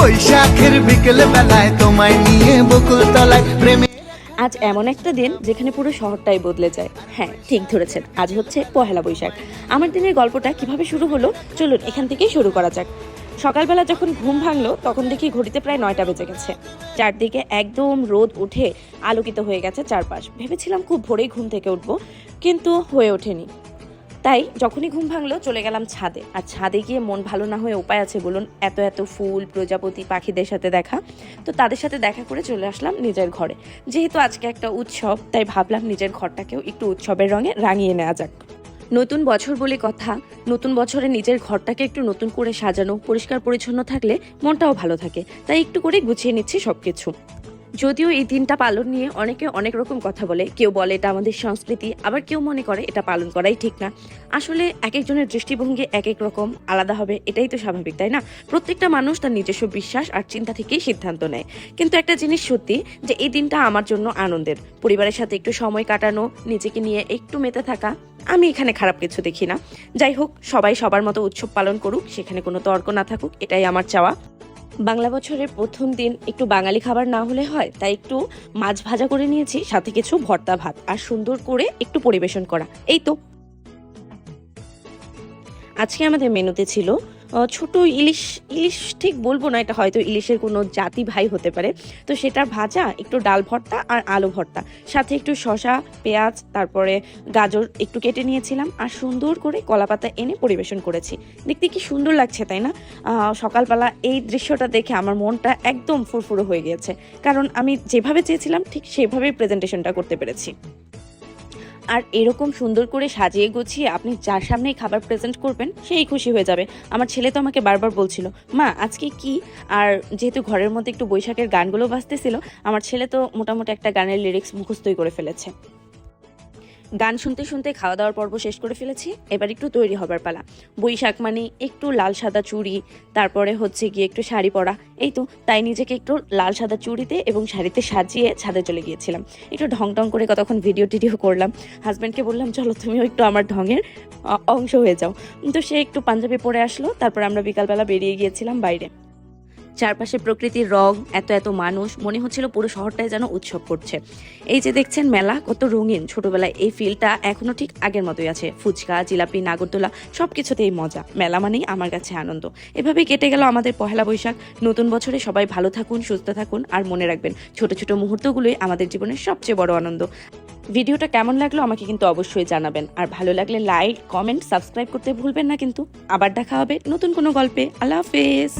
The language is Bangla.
বৈশাখের বিকেল বেলায় তোমায় নিয়ে বকুল তলায় প্রেমে। আজ এমন একটা দিন যেখানে পুরো শহরটাই বদলে যায়। হ্যাঁ, ঠিক ধরেছেন, আজ হচ্ছে পহেলা বৈশাখ। আমার দিনের গল্পটা কিভাবে শুরু হলো চলুন এখান থেকেই শুরু করা যাক। সকালবেলা যখন ঘুম ভাঙলো তখন দেখি ঘড়িতে প্রায় 9টা বেজে গেছে। চারদিকে একদম রোদ উঠে আলোকিত হয়ে গেছে চারপাশ। ভেবেছিলাম খুব ভোরেই ঘুম থেকে উঠবো, কিন্তু হয়ে ওঠেনি। তাই যখনই ঘুম ভাঙলো চলে গেলাম ছাদে। আর ছাদে গিয়ে মন ভালো না হয়ে উপায় আছে বলুন? এত এত ফুল, প্রজাপতি, পাখিদের সাথে দেখা। তো তাদের সাথে দেখা করে চলে আসলাম নিজের ঘরে। যেহেতু আজকে একটা উৎসব, তাই ভাবলাম নিজের ঘরটাকেও একটু উৎসবের রঙে রাঙিয়ে নেওয়া যাক। নতুন বছর বলে কথা, নতুন বছরে নিজের ঘরটাকে একটু নতুন করে সাজানো, পরিষ্কার পরিচ্ছন্ন থাকলে মনটাও ভালো থাকে। তাই একটু করে গুছিয়ে নিচ্ছি সবকিছু। যদিও এই দিনটা পালন নিয়ে অনেকে অনেক রকম কথা বলে, কেউ বলে এটা আমাদের সংস্কৃতি, আবার কেউ মনে করে এটা পালন করাই ঠিক না। আসলে এক একজনের দৃষ্টিভঙ্গি এক এক রকম আলাদা হবে, এটাই তো স্বাভাবিক, তাই না? প্রত্যেকটা মানুষ তার নিজস্ব বিশ্বাস আর চিন্তা থেকেই সিদ্ধান্ত নেয়। কিন্তু একটা জিনিস সত্যি, যে এই দিনটা আমার জন্য আনন্দের। পরিবারের সাথে একটু সময় কাটানো, নিজেকে নিয়ে একটু মেতে থাকা, আমি এখানে খারাপ কিছু দেখি না। যাই হোক, সবাই সবার মতো উৎসব পালন করুক, সেখানে কোনো তর্ক না থাকুক, এটাই আমার চাওয়া। বাংলা বছরের প্রথম দিন একটু বাঙালি খাবার না হলে হয়, তাই একটু মাছ ভাজা করে নিয়েছি, সাথে কিছু ভর্তা ভাত আর সুন্দর করে একটু পরিবেশন করা। এই তো আজকে আমাদের মেনুতে ছিল ছোট ইলিশ। ইলিশ ঠিক বলবো না, এটা হয়তো ইলিশের কোনো জাতি ভাই হতে পারে। তো সেটা ভাজা, একটু ডাল ভর্তা আর আলু ভর্তা, সাথে একটু শসা, পেঁয়াজ, তারপরে গাজর একটু কেটে নিয়েছিলাম, আর সুন্দর করে কলাপাতা এনে পরিবেশন করেছি। দেখতে কি সুন্দর লাগছে, তাই না? সকালবেলা এই দৃশ্যটা দেখে আমার মনটা একদম ফুরফুরো হয়ে গিয়েছে, কারণ আমি যেভাবে চেয়েছিলাম ঠিক সেভাবেই প্রেজেন্টেশনটা করতে পেরেছি। আর এরকম সুন্দর করে সাজিয়ে গুছিয়ে আপনি যার সামনেই খাবার প্রেজেন্ট করবেন, সেই খুশি হয়ে যাবে। আমার ছেলে তো আমাকে বারবার বলছিল, মা আজকে কি? আর যেহেতু ঘরের মধ্যে একটু বৈশাখের গানগুলো বাজতেছিল, আমার ছেলে তো মোটামুটি একটা গানের লিরিক্স মুখস্থই করে ফেলেছে। গান শুনতে শুনতে খাওয়া দাওয়ার পর্ব শেষ করে ফেলেছি, এবার একটু তৈরি হবার পালা। বৈশাখ মানে একটু লাল সাদা চুড়ি, তারপরে হচ্ছে গিয়ে একটু শাড়ি পরা। এই তো, তাই নিজেকে একটু লাল সাদা চুড়িতে এবং শাড়িতে সাজিয়ে ছাদে চলে গিয়েছিলাম। একটু ঢং টং করে কতক্ষণ ভিডিও টিডিও করলাম। হাজব্যান্ডকে বললাম চলো তুমিও একটু আমার ঢঙের অংশ হয়ে যাও। তো সে একটু পাঞ্জাবি পরে আসলো, তারপর আমরা বিকালবেলা বেরিয়ে গিয়েছিলাম বাইরে। চারপাশে প্রকৃতির রং, এত এত মানুষ, মনে হচ্ছিল পুরো শহরটাই যেন উৎসব করছে। এই যে দেখছেন মেলা কত রঙিন, ছোটবেলায় এই ফিলটা এখনো ঠিক আগের মতোই আছে। ফুচকা, জিলাপি, নাগরদোলা সবকিছুতেই মজা। মেলা মানেই আমার কাছে আনন্দ। এভাবে কেটে গেল আমাদের পহেলা বৈশাখ। নতুন বছরে সবাই ভালো থাকুন, সুস্থ থাকুন, আর মনে রাখবেন ছোট ছোট মুহূর্তগুলোই আমাদের জীবনের সবচেয়ে বড় আনন্দ। ভিডিওটা কেমন লাগলো আমাকে কিন্তু অবশ্যই জানাবেন, আর ভালো লাগলে লাইক, কমেন্ট, সাবস্ক্রাইব করতে ভুলবেন না কিন্তু। আবার দেখা হবে নতুন কোনো গল্পে। আল্লাহ হাফেজ।